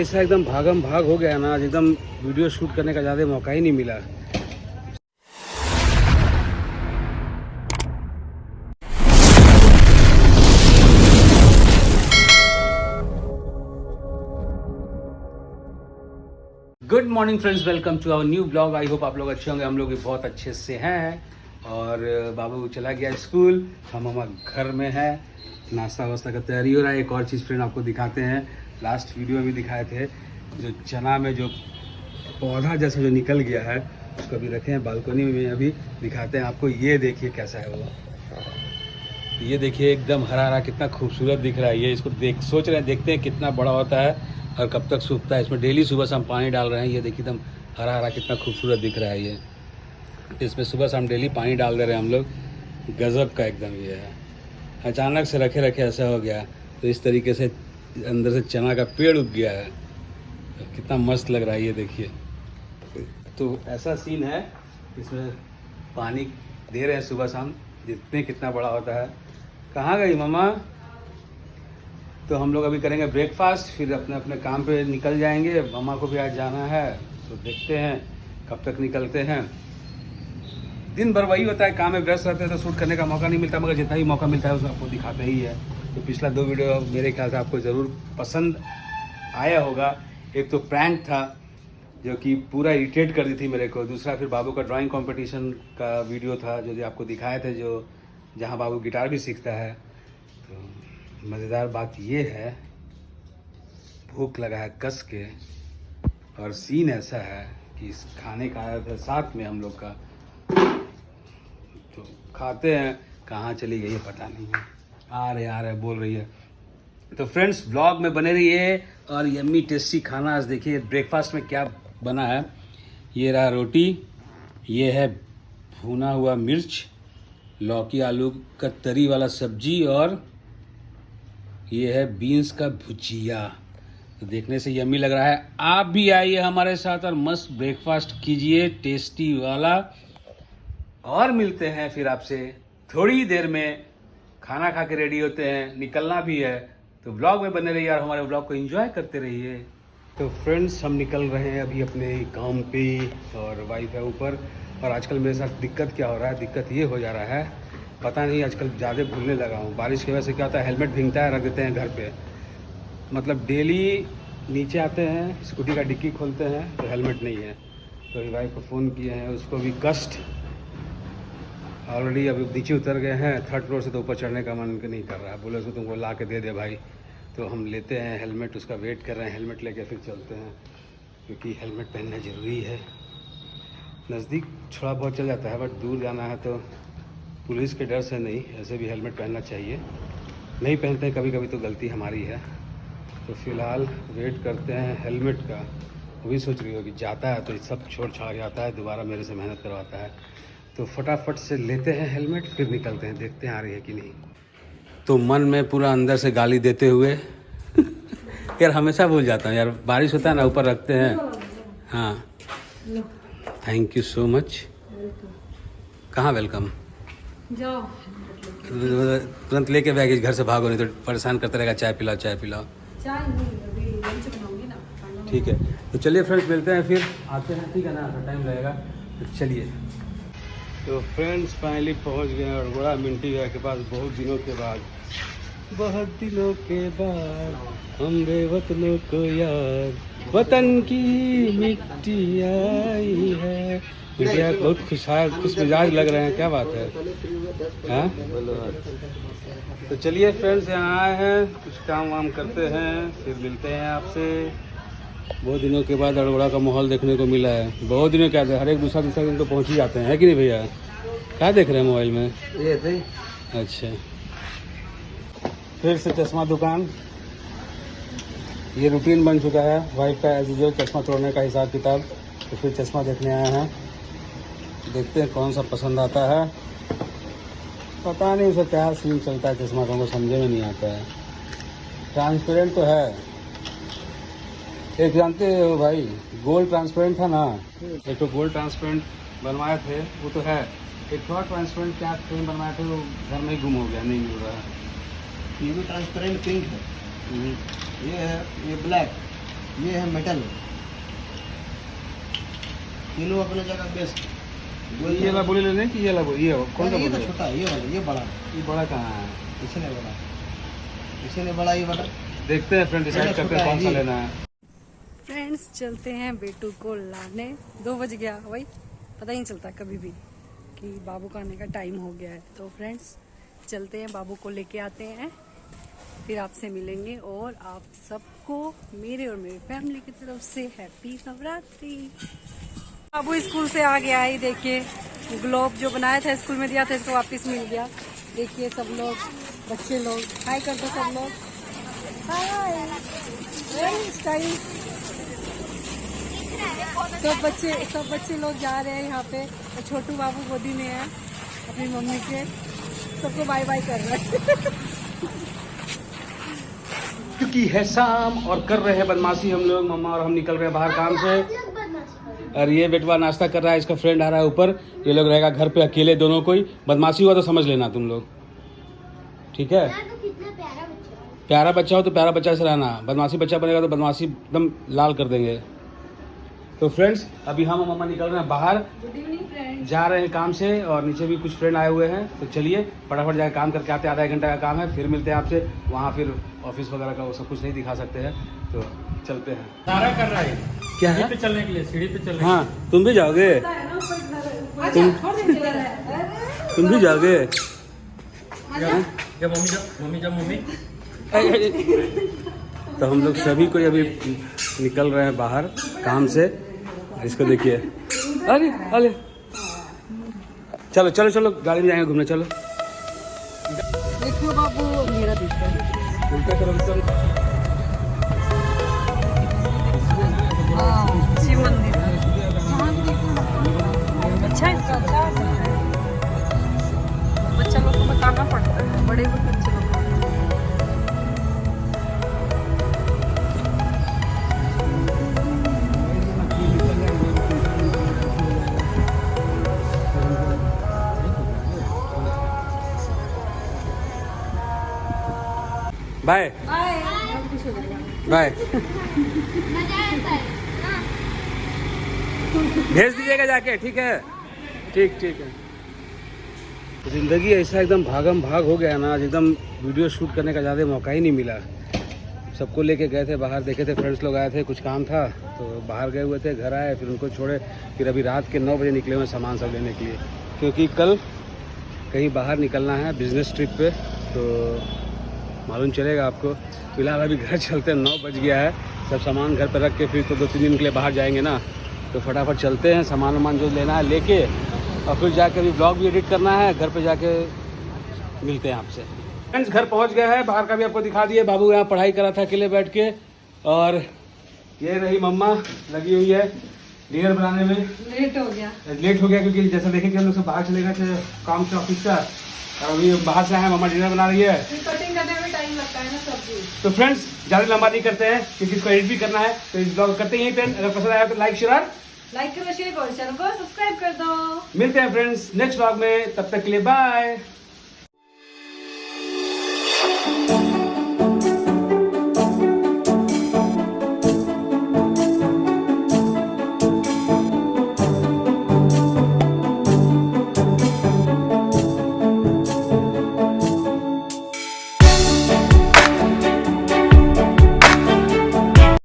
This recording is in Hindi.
ऐसा एकदम भागम भाग हो गया ना, आज एकदम वीडियो शूट करने का ज़्यादा मौका ही नहीं मिला। Good morning friends, welcome to our new blog. I hope आप लोग अच्छे होंगे। हम लोग भी बहुत अच्छे से हैं। और बाबू चला गया स्कूल, हम घर में हैं। नाश्ता वास्ता का तैयारी हो रहा है। एक और चीज़ फ्रेंड आपको दिखाते हैं, लास्ट वीडियो में भी दिखाए थे, जो चना में जो पौधा जैसा जो निकल गया है उसको अभी रखे हैं बालकनी में। अभी दिखाते हैं आपको। ये देखिए कैसा है वो, ये देखिए एकदम हरा हरा, कितना खूबसूरत दिख रहा है ये। इसको सोच रहे हैं, देखते हैं कितना बड़ा होता है और कब तक सूखता है। इसमें डेली सुबह शाम पानी डाल रहे हैं। ये देखिए एकदम हरा हरा, कितना खूबसूरत दिख रहा है ये। इसमें सुबह शाम डेली पानी डाल दे रहे हैं हम लोग। गजब का एकदम ये है। अचानक से रखे रखे ऐसा हो गया, तो इस तरीके से अंदर से चना का पेड़ उग गया है। कितना मस्त लग रहा है ये देखिए। तो ऐसा सीन है, इसमें पानी दे रहे हैं सुबह शाम, जितने कितना बड़ा होता है। कहाँ गई मम्मा? तो हम लोग अभी करेंगे ब्रेकफास्ट, फिर अपने अपने काम पे निकल जाएंगे। मम्मा को भी आज जाना है, तो देखते हैं कब तक निकलते हैं। दिन भर वही होता है, काम में व्यस्त रहते हैं तो शूट करने का मौका नहीं मिलता, मगर जितना ही मौका मिलता है उसमें आपको दिखाते ही है। तो पिछला 2 वीडियो मेरे ख्याल से आपको ज़रूर पसंद आया होगा। एक तो प्रैंक था जो कि पूरा इरिटेट कर दी थी मेरे को। दूसरा फिर बाबू का ड्राइंग कंपटीशन का वीडियो था जो आपको दिखाए थे, जो जहाँ बाबू गिटार भी सीखता है। तो मज़ेदार बात ये है, भूख लगा है कस के, और सीन ऐसा है कि इस खाने का आया था साथ में हम लोग का, तो खाते हैं। कहाँ चली गई है पता नहीं है, आ रहे बोल रही है। तो फ्रेंड्स ब्लॉग में बने रहिए। और यम्मी टेस्टी खाना आज देखिए ब्रेकफास्ट में क्या बना है। ये रहा रोटी, ये है भुना हुआ मिर्च, लौकी आलू का तरी वाला सब्जी, और ये है बीन्स का भुजिया। तो देखने से यम्मी लग रहा है। आप भी आइए हमारे साथ और मस्त ब्रेकफास्ट कीजिए टेस्टी वाला। और मिलते हैं फिर आपसे थोड़ी देर में। खाना खा के रेडी होते हैं, निकलना भी है। तो ब्लॉग में बने रहिए और हमारे ब्लॉग को एंजॉय करते रहिए। तो फ्रेंड्स हम निकल रहे हैं अभी अपने काम पे, और वाइफ है ऊपर। और आजकल मेरे साथ दिक्कत क्या हो रहा है, दिक्कत ये हो जा रहा है, पता नहीं आजकल ज़्यादा भूलने लगा हूँ। बारिश की वजह से क्या होता है, हेलमेट भींगता है, रख देते हैं घर पे। मतलब डेली नीचे आते हैं, स्कूटी का डिक्की खोलते हैं तो हेलमेट नहीं है। तो वाइफ को फ़ोन किए हैं, उसको भी कष्ट, ऑलरेडी अभी नीचे उतर गए हैं 3rd फ्लोर से, तो ऊपर चढ़ने का मन नहीं कर रहा है। बोले उसको तुमको ला के दे दे भाई। तो हम लेते हैं हेलमेट, उसका वेट कर रहे हैं। हेलमेट लेके फिर चलते हैं, क्योंकि हेलमेट पहनना ज़रूरी है। नज़दीक थोड़ा बहुत चल जाता है, बट दूर जाना है तो पुलिस के डर से नहीं, ऐसे भी हेलमेट पहनना चाहिए। नहीं पहनते हैं कभी कभी तो गलती हमारी है। तो फ़िलहाल वेट करते हैं हेलमेट का। वो भी सोच रही हो कि जाता है तो सब छोड़ छाड़ जाता है, दोबारा मेरे से मेहनत करवाता है। तो फटाफट से लेते हैं हेलमेट, फिर निकलते हैं, देखते हैं आ रही है कि नहीं। तो मन में पूरा अंदर से गाली देते हुए यार हमेशा भूल जाता हूँ यार, बारिश होता है ना, ऊपर रखते हैं। हाँ थैंक यू सो मच। कहाँ वेलकम? जाओ तुरंत लेके बैग घर से भागो, नहीं तो परेशान करते रहेगा, चाय पिलाओ चाय पिलाओ। चाय नहीं, अभी लंच बनाऊंगी ना। ठीक है, तो चलिए फ्रेंड्स मिलते हैं, फिर आते हैं, ठीक है ना, टाइम लगेगा। तो चलिए। तो फ्रेंड्स फाइनली पहुंच गए और बड़ा मिंटी भैया के पास, बहुत दिनों के बाद हम बेवतनों को याद, वतन की मिट्टी आई है। भैया बहुत खुश मिजाज लग रहे हैं, क्या बात है? हाँ तो चलिए फ्रेंड्स, यहाँ आए हैं, कुछ काम वाम करते हैं, फिर मिलते हैं आपसे। बहुत दिनों के बाद अड़ोड़ा का माहौल देखने को मिला है। बहुत दिनों क्या, हर एक दूसरा दिन तो पहुँच ही जाते हैं, है कि नहीं भैया? क्या देख रहे हैं मोबाइल में? ये थे। अच्छा, फिर से चश्मा दुकान, ये रूटीन बन चुका है वाइफ का, एज यूजुअल चश्मा तोड़ने का हिसाब किताब। तो फिर चश्मा देखने आए हैं, देखते हैं कौन सा पसंद आता है। पता नहीं उसे क्या सीन चलता है चश्मा का, हमको समझे में नहीं आता है। ट्रांसपेरेंट तो है, एक जानते हो भाई, गोल्ड ट्रांसपेरेंट था ना, एक तो गोल्ड ट्रांसपेरेंट बनवाए थे वो तो है, एक और ट्रांसपेरेंट क्या फ्रेम बनवाए थे वो घर में ही गुम हो गया, नहीं मिल रहा है। ये भी ट्रांसपेरेंट पिंक है, ये है, ये ब्लैक। ये है मटन, तीनों अपने जगह बेस्ट। ये वाला बोले लेने कि ये वाला बोले, ये कौन सा ये तो बोले? छोटा है, ये वाला, ये बड़ा, ये बड़ा कहाँ है? इसी ने बड़ा, इसी ने बड़ा, ये बड़ा। देखते हैं फ्रेंड, डिसाइड करते हैं कौन सा लेना है। फ्रेंड्स चलते हैं बेटू को लाने। 2 बज गया भाई, पता ही नहीं चलता कभी भी कि बाबू का आने का टाइम हो गया है। तो फ्रेंड्स चलते हैं, बाबू को लेके आते हैं, फिर आपसे मिलेंगे। और आप सबको मेरे और मेरी फैमिली की तरफ से हैप्पी नवरात्रि। बाबू स्कूल से आ गया है, देखिए ग्लोब जो बनाया था स्कूल में दिया था इसको वापस मिल गया। देखिए सब लोग, बच्चे लोग हाय कर दो सब लोग, हाय स्टाइल। सब बच्चे लोग जा रहे हैं यहाँ पे, और छोटू बाबू गोदी में है अपनी मम्मी के, सबको बाय बाय कर रहा है। क्योंकि है शाम और कर रहे हैं बदमाशी हम लोग, मम्मा और हम निकल रहे हैं बाहर काम से। और ये बेटवा नाश्ता कर रहा है, इसका फ्रेंड आ रहा है ऊपर। ये लोग रहेगा घर पे अकेले, दोनों कोई बदमाशी हुआ तो समझ लेना तुम लोग, ठीक है? प्यारा बच्चा हो तो प्यारा बच्चा से रहना, बदमाशी बच्चा बनेगा तो बदमाशी एकदम लाल कर देंगे। तो फ्रेंड्स अभी हम और मम्मा निकल रहे हैं बाहर, गुड इवनिंग फ्रेंड्स। जा रहे हैं काम से, और नीचे भी कुछ फ्रेंड आए हुए हैं। तो चलिए फटाफट जाकर काम करके आते हैं, आधा 1 घंटा का काम है, फिर मिलते हैं आपसे वहाँ। फिर ऑफिस वगैरह का वो सब कुछ नहीं दिखा सकते हैं, तो चलते हैं। सारा कर रहा है क्या सीढ़ी है? पे चलने के लिए, सीढ़ी पे चलने हाँ तुम भी जाओगे? तुम भी जाओगे? के लिए। जब मम्मी जब मम्मी तो हम लोग सभी कोई अभी निकल रहे हैं बाहर काम से। इसको देखिए, अरे अरे चलो चलो चलो गाड़ी में जाएंगे घूमने, चलो। देखो बाबू मेरा देखो, उल्टा करो, शिव मंदिर वहाँ भी देखो, अच्छा है इसका, अच्छा है। बच्चा लोग को बताना पड़ता है, बड़े बच्चे लोग को। बाय बाय, भेज दीजिएगा जाके, ठीक है? ठीक ठीक है। ज़िंदगी ऐसा एकदम भागम भाग हो गया ना, आज एकदम वीडियो शूट करने का ज़्यादा मौका ही नहीं मिला। सबको लेके गए थे बाहर, देखे थे फ्रेंड्स लोग आए थे, कुछ काम था तो बाहर गए हुए थे, घर आए, फिर उनको छोड़े, फिर अभी रात के 9 बजे निकले हुए सामान सब लेने के लिए, क्योंकि कल कहीं बाहर निकलना है बिजनेस ट्रिप पे। तो मालूम चलेगा आपको। फिलहाल अभी घर चलते हैं, 9 बज गया है, सब सामान घर पर रख के फिर तो 2-3 दिन के लिए बाहर जाएंगे ना, तो फटाफट चलते हैं, सामान वामान जो लेना है लेके, और फिर जाके अभी ब्लॉग भी एडिट करना है, घर पे जाके मिलते हैं आपसे। फ्रेंड्स घर पहुंच गया है, बाहर का भी आपको दिखा दिए। बाबू यहाँ पढ़ाई करा था अकेले बैठ के, और ये रही मम्मा लगी हुई है डिनर बनाने में। लेट हो गया क्योंकि जैसा देखें कि हम लोग सब बाहर चले गए थे काम से, ऑफिस का, और अभी बाहर से आए, मम्मा डिनर बना रही है। कटिंग करने में टाइम लगता है ना सब्जी। तो फ्रेंड्स ज़्यादा लंबा नहीं करते हैं क्योंकि इसको एडिट भी करना है, तो इस ब्लॉग करते हैं यहीं पे। अगर पसंद आया तो लाइक शेयर करो, शेयर करो, चैनल को सब्सक्राइब कर दो। मिलते हैं फ्रेंड्स नेक्स्ट ब्लॉग में, तब तक के लिए बाय।